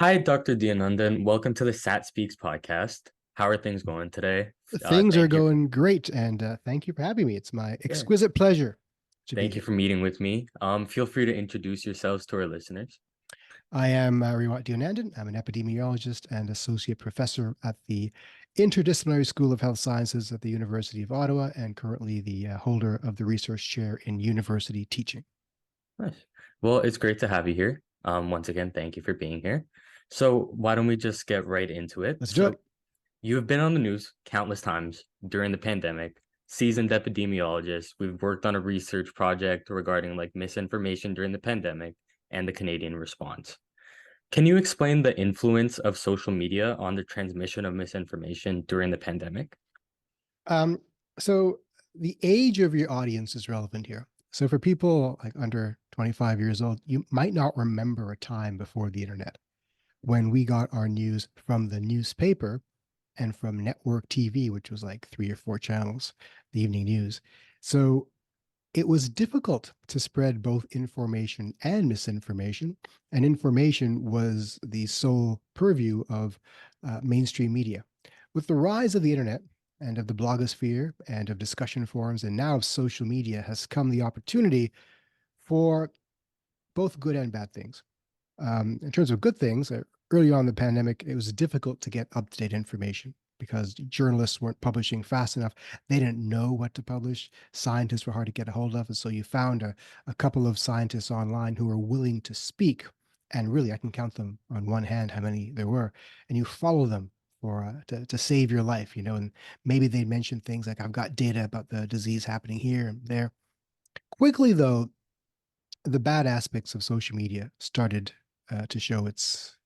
Hi, Dr. Dianandan. Welcome to the Sat Speaks podcast. How are things going today? Things are Thank you. going great, and thank you for having me. It's my Yeah, exquisite pleasure to be thank you here. for meeting with me. Feel free to introduce yourselves to our listeners. I am Riwat Deonandan. I'm an epidemiologist and associate professor at the Interdisciplinary School of Health Sciences at the University of Ottawa, and currently the holder of the research chair in university teaching. Nice. Well, it's great to have you here. Once again, thank you for being here. So, why don't we just get right into it? Let's do So, it. you have been on the news countless times during the pandemic, seasoned epidemiologist. We've worked on a research project regarding like misinformation during the pandemic and the Canadian response. Can you explain the influence of social media on the transmission of misinformation during the pandemic? Um, so the age of your audience is relevant here. So for people like under 25 years old, you might not remember a time before the internet when we got our news from the newspaper and from network TV, which was like three or four channels, the evening news. So it was difficult to spread both information and misinformation, and information was the sole purview of mainstream media. With the rise of the internet and of the blogosphere and of discussion forums and now of social media has come the opportunity for both good and bad things. In terms of good things, early on in the pandemic, it was difficult to get up to date information because journalists weren't publishing fast enough. They didn't know what to publish. Scientists were hard to get a hold of. And so you found a couple of scientists online who were willing to speak. And really, I can count them on one hand how many there were. And you follow them for to save your life, and maybe they mention things like, I've got data about the disease happening here and there. Quickly, though, the bad aspects of social media started to show its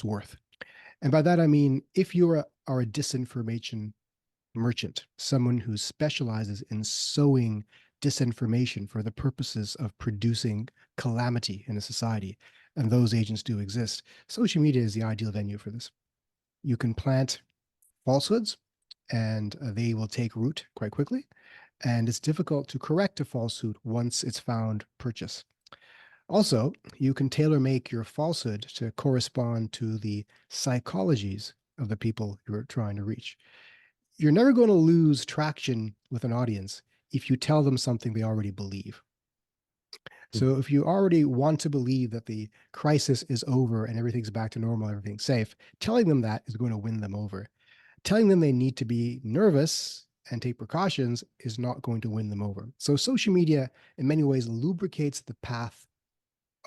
worth. And by that I mean, if you are a disinformation merchant, someone who specializes in sowing disinformation for the purposes of producing calamity in a society, and those agents do exist, social media is the ideal venue for this. You can plant falsehoods, and they will take root quite quickly. And it's difficult to correct a falsehood once it's found purchase. Also, you can tailor make your falsehood to correspond to the psychologies of the people you're trying to reach. You're never going to lose traction with an audience if you tell them something they already believe. So if you already want to believe that the crisis is over and everything's back to normal, everything's safe, telling them that is going to win them over. Telling them they need to be nervous and take precautions is not going to win them over. So social media, in many ways, lubricates the path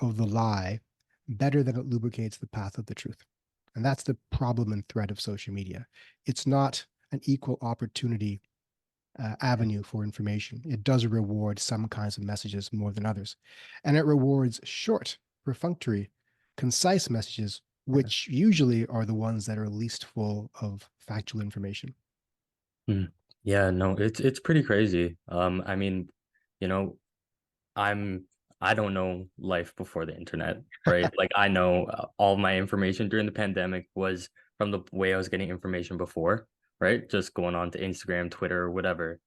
of the lie better than it lubricates the path of the truth. And that's the problem and threat of social media. It's not an equal opportunity avenue for information. It does reward some kinds of messages more than others. And it rewards short, perfunctory, concise messages, Yeah. which usually are the ones that are least full of factual information. Mm. Yeah, no, it's pretty crazy. I mean, you know, I'm I don't know life before the internet, right? Like I know all my information during the pandemic was from the way I was getting information before, right? Just going on to Instagram, Twitter, or whatever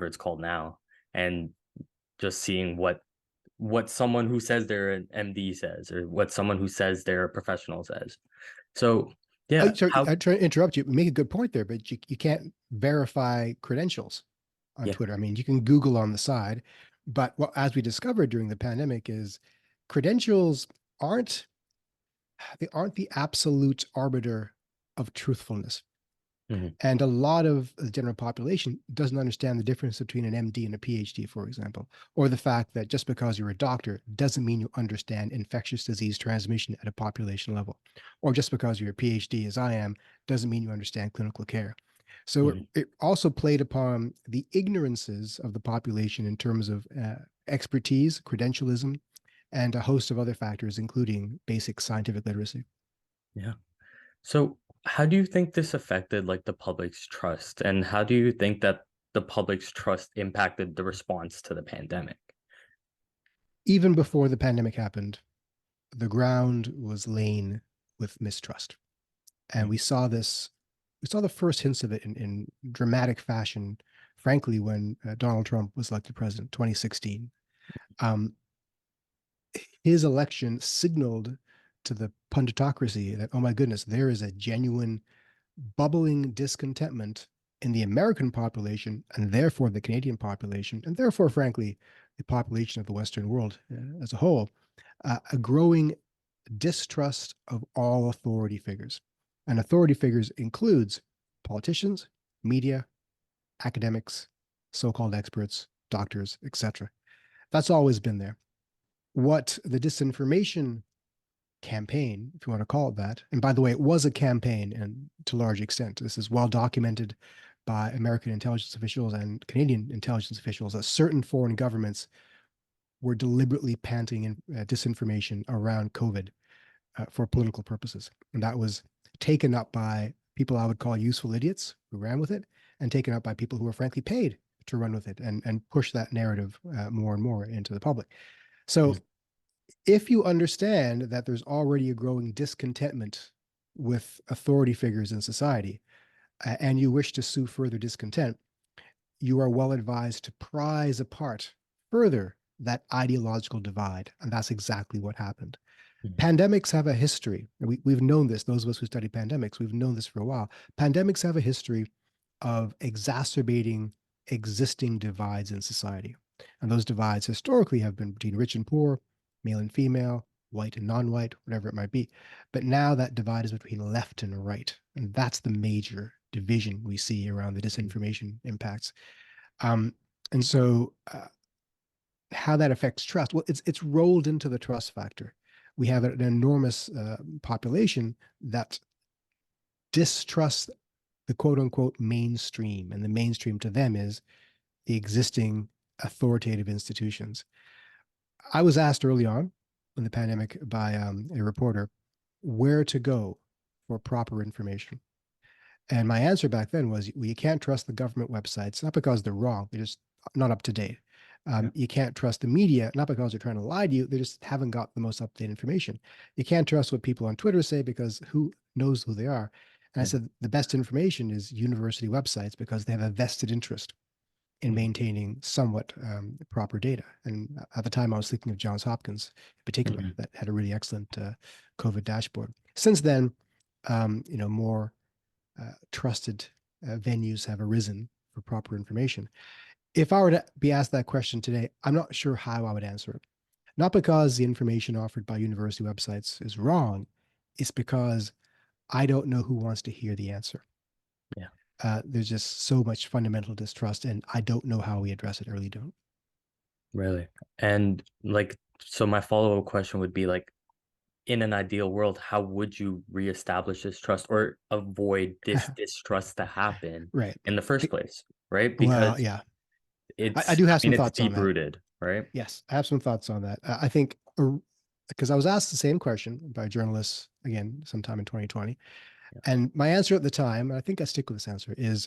it's called now, and just seeing what someone who says they're an MD says, or what someone who says they're a professional says. So Oh, yeah, sorry, how I try to interrupt you. Make a good point there, but you can't verify credentials on yeah. Twitter. I mean, you can Google on the side, but what as we discovered during the pandemic is credentials aren't they aren't the absolute arbiter of truthfulness. Mhm. And a lot of the general population doesn't understand the difference between an MD and a PhD, for example, or the fact that just because you're a doctor doesn't mean you understand infectious disease transmission at a population level, or just because you're a PhD, as I am, doesn't mean you understand clinical care. So Mhm. it also played upon the ignorances of the population in terms of expertise, credentialism, and a host of other factors, including basic scientific literacy. Yeah. So, how do you think this affected like the public's trust, and how do you think that the public's trust impacted the response to the pandemic? Even before the pandemic happened, the ground was lain with mistrust. And Mm. we saw the first hints of it in dramatic fashion, frankly, when Donald Trump was elected president, 2016. Um, his election signaled to the punditocracy that, oh my goodness, there is a genuine bubbling discontentment in the American population and therefore the Canadian population, and therefore, frankly, the population of the Western world as a whole, a growing distrust of all authority figures. And authority figures includes politicians, media, academics, so-called experts, doctors, etc. That's always been there. What the disinformation campaign, if you want to call it that, and by the way, it was a campaign, and to a large extent, this is well documented by American intelligence officials and Canadian intelligence officials, that certain foreign governments were deliberately planting disinformation around COVID for political purposes. And that was taken up by people I would call useful idiots who ran with it, and taken up by people who were frankly paid to run with it and push that narrative more and more into the public. So if you understand that there's already a growing discontentment with authority figures in society, and you wish to soothe further discontent, you are well advised to prize apart further that ideological divide. And that's exactly what happened. Mhm. Pandemics have a history. We've known this, those of us who study pandemics, we've known this for a while. Pandemics have a history of exacerbating existing divides in society. And those divides historically have been between rich and poor, male and female, white and non-white, whatever it might be. But now that divide is between left and right. And that's the major division we see around the disinformation impacts. Um, and so how that affects trust, well, it's rolled into the trust factor. We have an enormous population that distrusts the quote unquote mainstream. And the mainstream to them is the existing authoritative institutions. I was asked early on in the pandemic by a reporter where to go for proper information. And my answer back then was, well, you can't trust the government websites, not because they're wrong, they're just not up to date. Yeah. You can't trust the media, not because they're trying to lie to you, they just haven't got the most up to date information. You can't trust what people on Twitter say because who knows who they are. And I Yeah. said, the best information is university websites because they have a vested interest in Mhm. maintaining somewhat proper data. And at the time, I was thinking of Johns Hopkins in particular, Mhm. that had a really excellent COVID dashboard. Since then, more trusted venues have arisen for proper information. If I were to be asked that question today, I'm not sure how I would answer it. Not because the information offered by university websites is wrong, it's because I don't know who wants to hear the answer. Yeah. There's just so much fundamental distrust, and I don't know how we address it. I really don't. Really. And like, so my follow-up question would be like, in an ideal world, how would you reestablish this trust or avoid this distrust to happen Right. in the first place? Right? Well, Because yeah, I it's, do I have mean, some it's thoughts on deep that. rooted, right? Yes, I have some thoughts on that. I think because I was asked the same question by journalists again sometime in 2020. Yeah. And my answer at the time, and I think I stick with this answer, is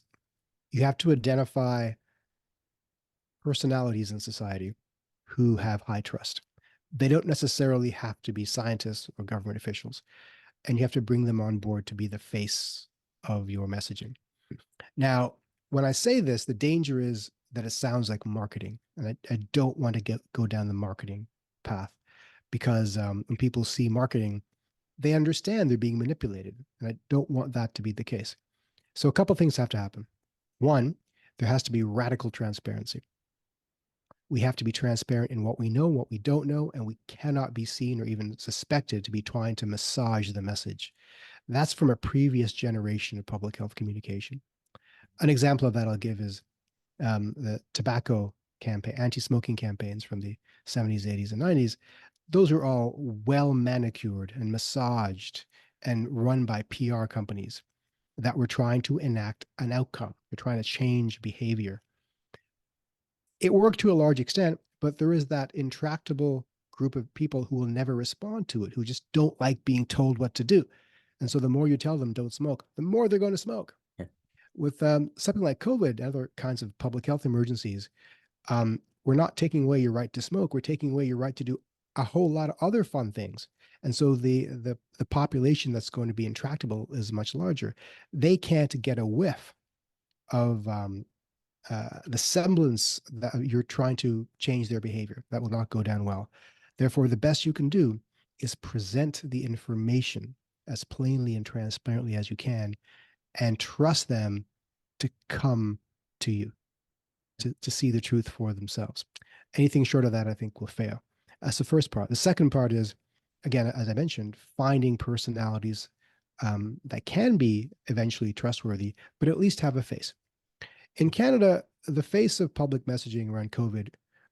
you have to identify personalities in society who have high trust. They don't necessarily have to be scientists or government officials, and you have to bring them on board to be the face of your messaging. Now, when I say this, the danger is that it sounds like marketing, and I don't want to go down the marketing path because when people see marketing, they understand they're being manipulated, and I don't want that to be the case. So, a couple of things have to happen. One, there has to be radical transparency. We have to be transparent in what we know, what we don't know, and we cannot be seen or even suspected to be trying to massage the message. That's from a previous generation of public health communication. An example of that I'll give is the tobacco campaign, anti-smoking campaigns from the 70s, 80s, and 90s. Those are all well manicured and massaged and run by PR companies that were trying to enact an outcome. They're trying to change behavior. It worked to a large extent, but there is that intractable group of people who will never respond to it, who just don't like being told what to do. And so the more you tell them don't smoke, the more they're going to smoke. Yeah. With something like COVID and other kinds of public health emergencies, we're not taking away your right to smoke. We're taking away your right to do a whole lot of other fun things. And so the population that's going to be intractable is much larger. They can't get a whiff of the semblance that you're trying to change their behavior. That will not go down well. Therefore, the best you can do is present the information as plainly and transparently as you can and trust them to come to you, to see the truth for themselves. Anything short of that, I think, will fail. That's the first part. The second part is, again, as I mentioned, finding personalities that can be eventually trustworthy, but at least have a face. In Canada, the face of public messaging around COVID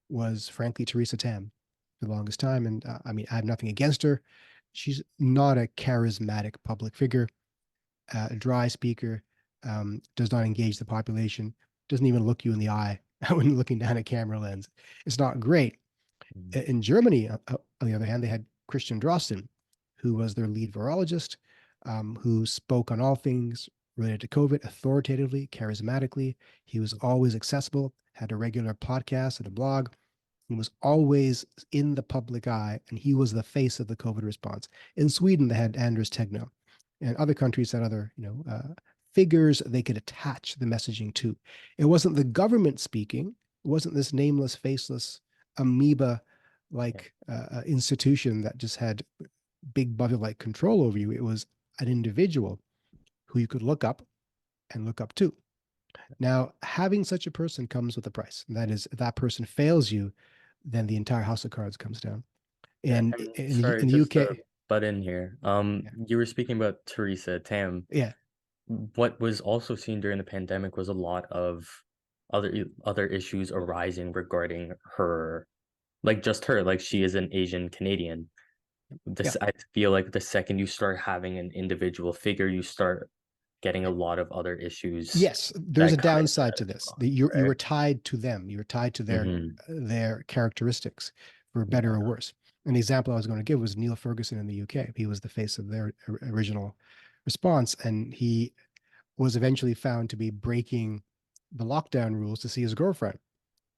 was, frankly, Theresa Tam for the longest time. And I mean, I have nothing against her. She's not a charismatic public figure, a dry speaker, does not engage the population, doesn't even look you in the eye when looking down a camera lens. It's not great. Mhm. In Germany, on the other hand, they had Christian Drosten, who was their lead virologist, who spoke on all things related to COVID authoritatively, charismatically. He was always accessible, had a regular podcast and a blog. He was always in the public eye, and he was the face of the COVID response. In Sweden, they had Anders Tegnell, and other countries had other, figures they could attach the messaging to. It wasn't the government speaking. It wasn't this nameless, faceless amoeba Yeah. like institution that just had big bubble like control over you. It was an individual who you could look up and look up to. Now, having such a person comes with a price. And that is, if that person fails you, then the entire house of cards comes down. Yeah, And and in sorry, the just to UK, butt in here. yeah, You were speaking about Teresa Tam. yeah, What was also seen during the pandemic was a lot of other issues arising regarding her, like just her, like she is an Asian Canadian. yeah. This I feel like the second you start having an individual figure, you start getting a lot of other issues Yes, there's a that come into downside that to as this. well, You right? were tied to them. You were tied to Mm-hmm. their characteristics, for better Yeah. or worse. An example I was going to give was Neil Ferguson in the UK. He was the face of their original response, and he was eventually found to be breaking the lockdown rules to see his girlfriend.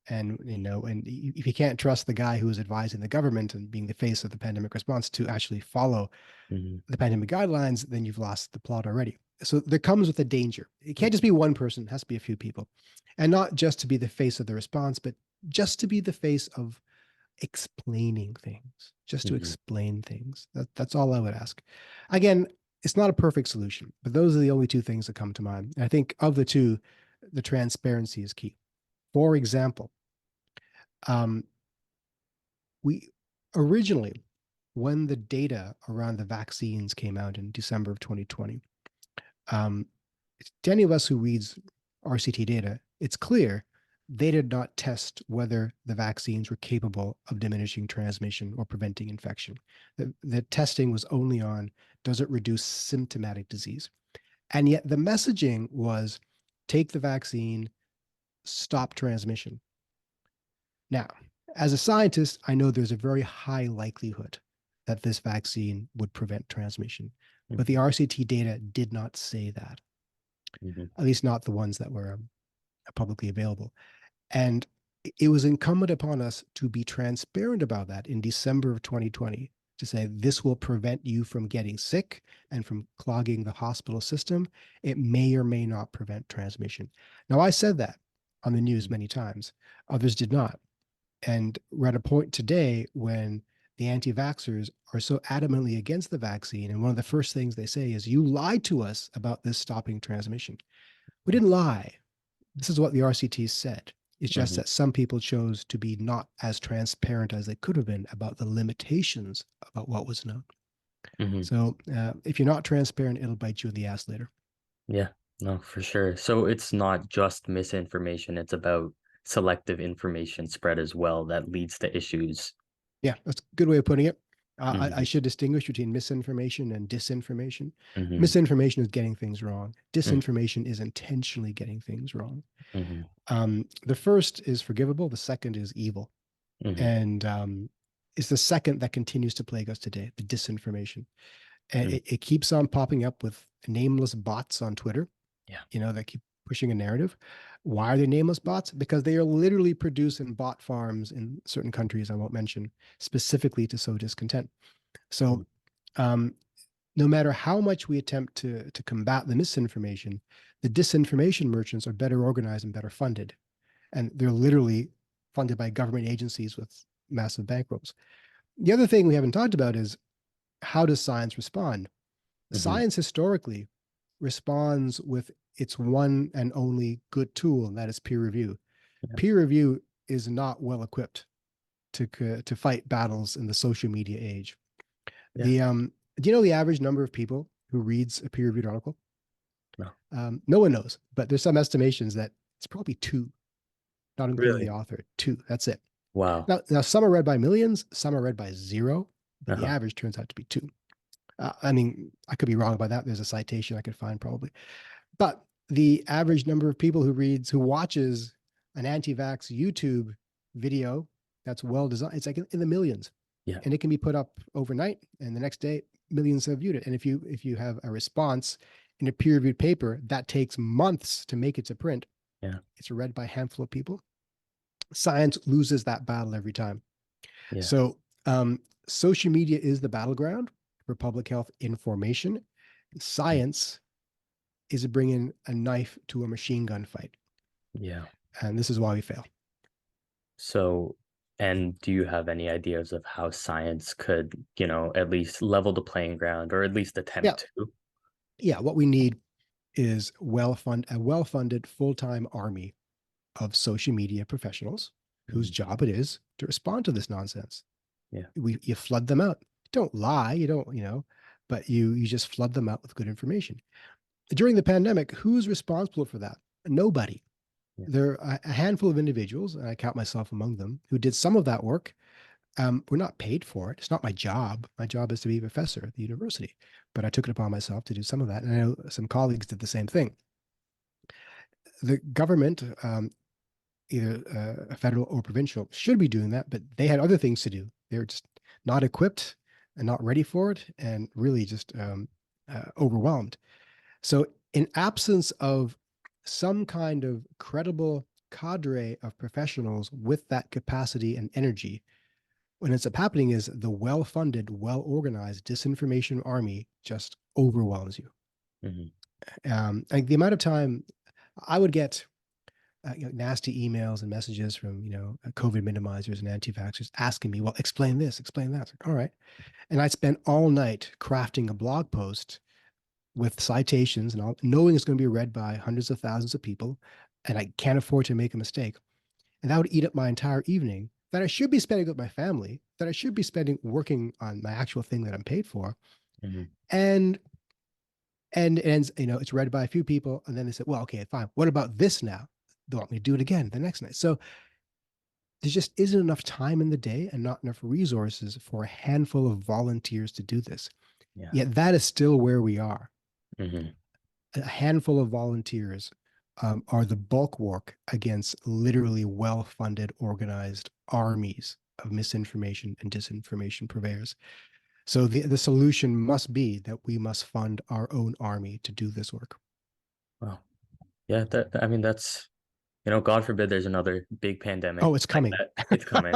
And and if you can't trust the guy who is advising the government and being the face of the pandemic response to actually follow Mm-hmm. the pandemic guidelines, then you've lost the plot already. So there comes with a danger. It can't just be one person, it has to be a few people. And not just to be the face of the response, but just to be the face of explaining things, just to Mm-hmm. explain things. That's all I would ask. Again, it's not a perfect solution, but those are the only two things that come to mind. And I think of the two, the transparency is key. For example, um, we originally, when the data around the vaccines came out in December of 2020, um, to any of us who reads RCT data, it's clear they did not test whether the vaccines were capable of diminishing transmission or preventing infection. The testing was only on, does it reduce symptomatic disease? And yet the messaging was, take the vaccine, stop transmission. Now, as a scientist, I know there's a very high likelihood that this vaccine would prevent transmission, but the RCT data did not say that, Mm-hmm. at least not the ones that were publicly available. And it was incumbent upon us to be transparent about that in December of 2020, to say this will prevent you from getting sick and from clogging the hospital system. It may or may not prevent transmission. Now, I said that on the news many times, others did not. And we're at a point today when the anti vaxxers are so adamantly against the vaccine. And one of the first things they say is, you lied to us about this stopping transmission. We didn't lie. This is what the RCT said. It's just Mm-hmm. that some people chose to be not as transparent as they could have been about the limitations about what was known. Mm-hmm. So if you're not transparent, it'll bite you in the ass later. Yeah, no, for sure. So it's not just misinformation, it's about selective information spread as well that leads to issues. Yeah, that's a good way of putting it. I Hmm. should distinguish between misinformation and disinformation. Hmm. Misinformation is getting things wrong. Hmm. Disinformation is intentionally getting things wrong. Hmm. The first is forgivable. The second is evil. Hmm. And it's the second that continues to plague us today, the disinformation. And Hmm. it keeps on popping up with nameless bots on Twitter, Yeah. that keep pushing a narrative. Why are they nameless bots? Because they are literally produced in bot farms in certain countries I won't mention, specifically to sow discontent. Mm. So um, no matter how much we attempt to combat the misinformation, the disinformation merchants are better organized and better funded. And they're literally funded by government agencies with massive bankrolls. The other thing we haven't talked about is how does science respond? Hmm. Science historically responds with its one and only good tool, and that is peer review. Yeah. Peer review is not well equipped to fight battles in the social media age. Yeah. Do you know the average number of people who reads a peer reviewed article? No. No one knows, but there's some estimations that it's probably two, not including the Really? author. Two. That's it. Wow. Now some are read by millions, some are read by zero, but the Uh-huh. average turns out to be two. I mean, I could be wrong about that. There's a citation I could find probably, but the average number of people who watches an anti-vax YouTube video that's well designed, it's like in the millions, Yeah. and it can be put up overnight, and the next day millions have viewed it. And if you have a response in a peer-reviewed paper that takes months to make it to print, Yeah. it's read by a handful of people. Science loses that battle every time. Yeah. So social media is the battleground for public health information. Mm. Science is bringing a knife to a machine gun fight, Yeah. and this is why we fail. So, and do you have any ideas of how science could, at least level the playing ground or at least Yeah, attempt to? yeah. What we need is a well-funded full-time army of social media professionals whose Mhm. job it is to respond to this nonsense. Yeah. You flood them out. Don't lie. You don't, but you just flood them out with good information. During the pandemic, who's responsible for that? Nobody. Yeah. There are a handful of individuals, and I count myself among them, who did some of that work. We're not paid for it. It's not my job. My job is to be a professor at the university, but I took it upon myself to do some of that. And I know some colleagues did the same thing. The government, either federal or provincial, should be doing that, but they had other things to do. They're just not equipped and not ready for it, and really just overwhelmed. So, in absence of some kind of credible cadre of professionals with that capacity and energy, what ends up happening is the well funded, well organized disinformation army just overwhelms you. Hmm. Like the amount of time I would get nasty emails and messages from COVID minimizers and anti-vaxxers asking me, well, explain this, explain that. Like, all right. And I spent all night crafting a blog post with citations and all, knowing it's going to be read by hundreds of thousands of people, and I can't afford to make a mistake. And that would eat up my entire evening that I should be spending with my family, that I should be spending working on my actual thing that I'm paid for. Hmm. And it ends, it's read by a few people, and then they say, well, okay, fine. What about this now? They want me to do it again the next night. So there just isn't enough time in the day and not enough resources for a handful of volunteers to do this. Yeah. Yet that is still where we are. Hmm. A handful of volunteers are the bulwark against literally well funded, organized armies of misinformation and disinformation purveyors. So the solution must be that we must fund our own army to do this work. Well, yeah, I mean, God forbid there's another big pandemic Oh, it's like coming. that. It's coming.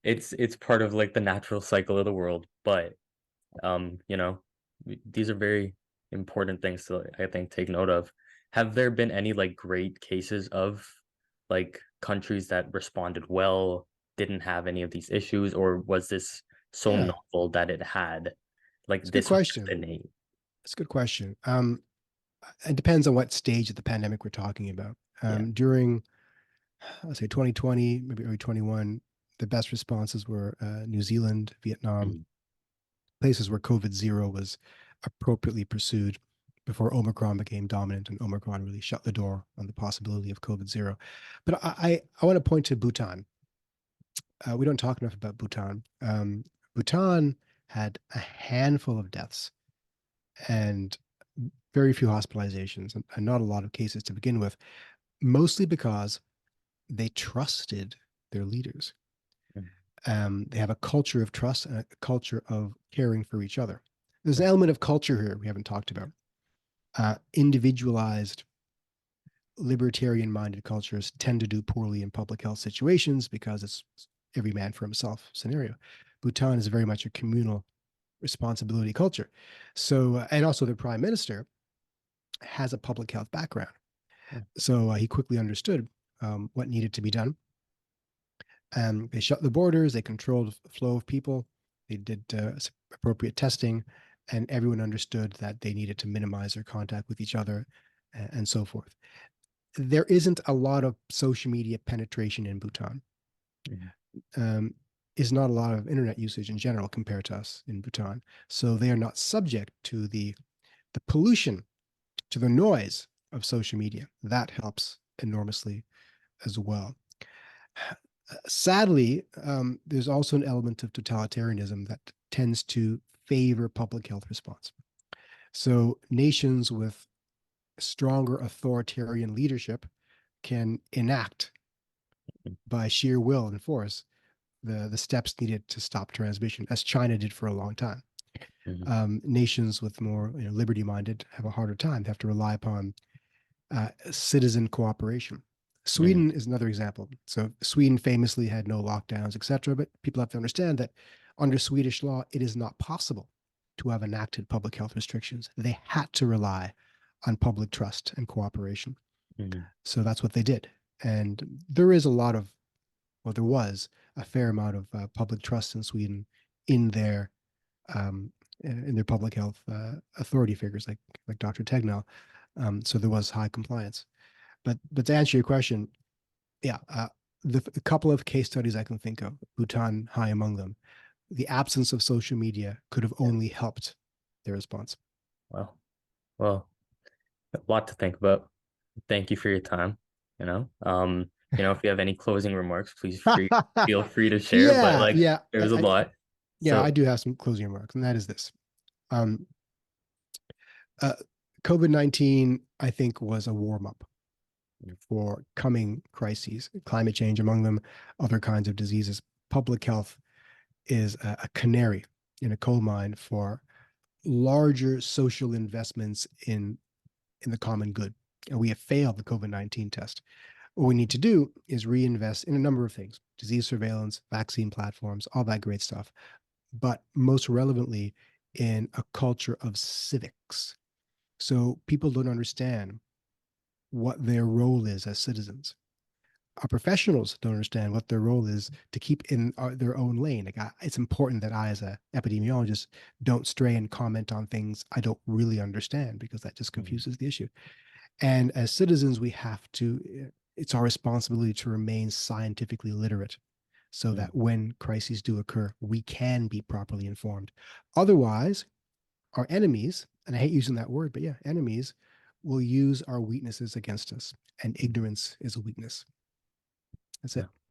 It's part of like the natural cycle of the world. But these are very important things to, I think, take note of. Have there been any like great cases of like countries that responded well, didn't have any of these issues, or was this so Yeah, novel that it had it's like a good this was just question. innate? It's a good question. It depends on what stage of the pandemic we're talking about. Yeah. During, I'll say 2020, maybe early 21, the best responses were New Zealand, Vietnam, Mhm. places where COVID zero was appropriately pursued before Omicron became dominant and Omicron really shut the door on the possibility of COVID zero. But I want to point to Bhutan. We don't talk enough about Bhutan. Bhutan had a handful of deaths and very few hospitalizations and not a lot of cases to begin with, mostly because they trusted their leaders. Mhm. They have a culture of trust and a culture of caring for each other. There's an Right. element of culture here we haven't talked about. Individualized, libertarian minded cultures tend to do poorly in public health situations because it's every man for himself scenario. Bhutan is very much a communal responsibility culture. So, and also the prime minister has a public health background. Yeah. So he quickly understood what needed to be done. They shut the borders, they controlled the flow of people, They did appropriate testing, and everyone understood that they needed to minimize their contact with each other and so forth. There isn't a lot of social media penetration in Bhutan. Mhm. Um, is not a lot of internet usage in general compared to us in Bhutan. So they are not subject to the pollution, to the noise of social media. That helps enormously as well. Sadly, there's also an element of totalitarianism that tends to favor public health response. So nations with stronger authoritarian leadership can enact by sheer will and force the steps needed to stop transmission, as China did for a long time. Mhm. Nations with more liberty minded have a harder time. They have to rely upon citizen cooperation. Mhm. Sweden is another example. So Sweden famously had no lockdowns, etc. But people have to understand that under Swedish law, it is not possible to have enacted public health restrictions. They had to rely on public trust and cooperation. Mhm. So that's what they did. And there is a lot of, well, there was a fair amount of public trust in Sweden in their public health authority figures like Dr. Tegnell. So there was high compliance. But to answer your question, yeah, the couple of case studies I can think of, Bhutan high among them, the absence of social media could have Yeah. only helped their response. Well, well, a lot to think about. Thank you for your time. If you have any closing remarks, feel free to share. But Yeah, like, yeah, there was a lot. yeah. I So, do have some closing remarks, and that is this: um, uh, COVID-19, I think, was a warm up for coming crises, climate change among them, other kinds of diseases. Public health is a canary in a coal mine for larger social investments in the common good. And we have failed the COVID-19 test. What we need to do is reinvest in a number of things: disease surveillance, vaccine platforms, all that great stuff. But most relevantly, in a culture of civics. So people don't understand what their role is as citizens. Our professionals don't understand what their role is to keep in their own lane. It's important that I, as an epidemiologist, don't stray and comment on things I don't really understand, because that just mhm, confuses the issue. And as citizens, we have to, it's our responsibility to remain scientifically literate so mhm, that when crises do occur, we can be properly informed. Otherwise, our enemies, and I hate using that word, but yeah, enemies will use our weaknesses against us. And ignorance is a weakness. That's yeah. it.